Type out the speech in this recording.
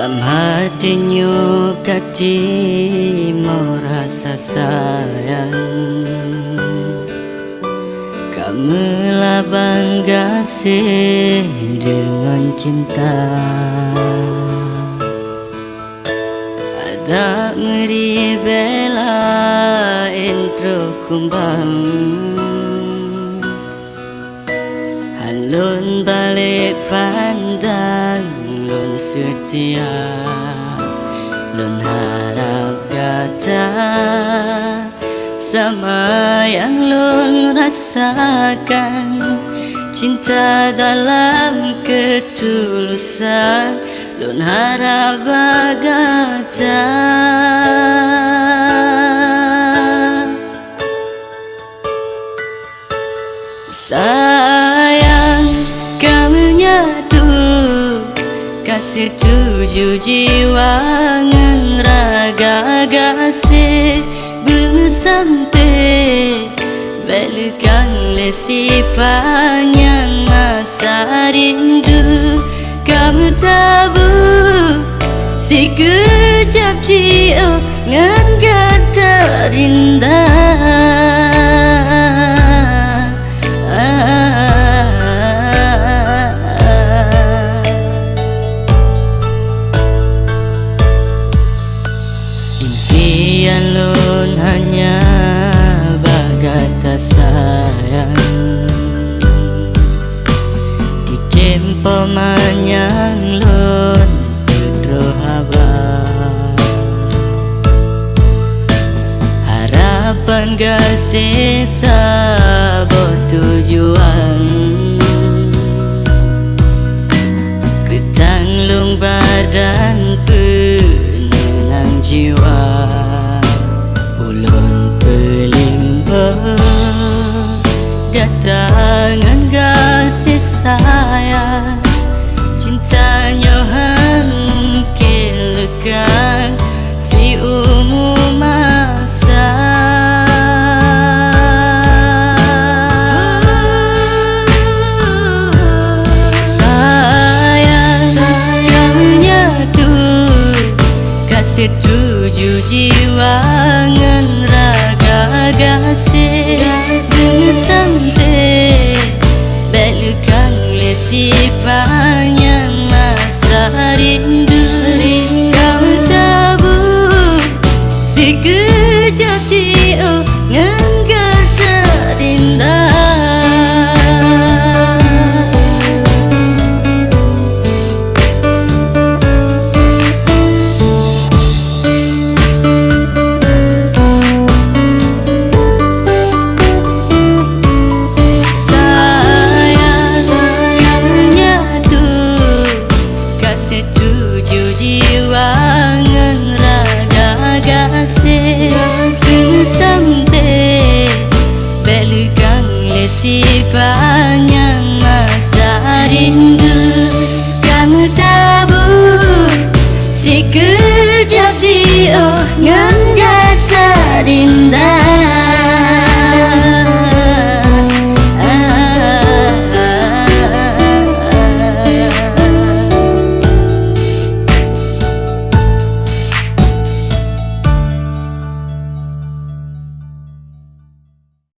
Dalam hatinya kati mau rasa sayang, kamulah bangga sih dengan cinta. Ada ngeri bela intro kumbang, halun balik pandang, lun setia, lun harap kata sama yang lun rasakan. Cinta dalam ketulusan, lun harap bagata. Sayang, kamu nyatu kasih tujuh jiwa ngan raga gasih belum sampai balikan lesi panjang masa rindu. Kamu tahu si kejap cio ngan kata indah. Impian lun hanya bagata sayang, di cempo manyang lun terhaba. Harapan kasih sabot tujuan, ketanglung badan penenang jiwa. Ulun pelimbah gatangan kasih sayang, cintanya mungkin lekang si umum masa. Sayang, kamu nyatu kasih tujuh jiwa ngan raga gasih belum sampai balikan lesi panjang masa rindu. Kau tahu si kejap cio ngan kata indah. Tujuh jiwa ngan raga gasih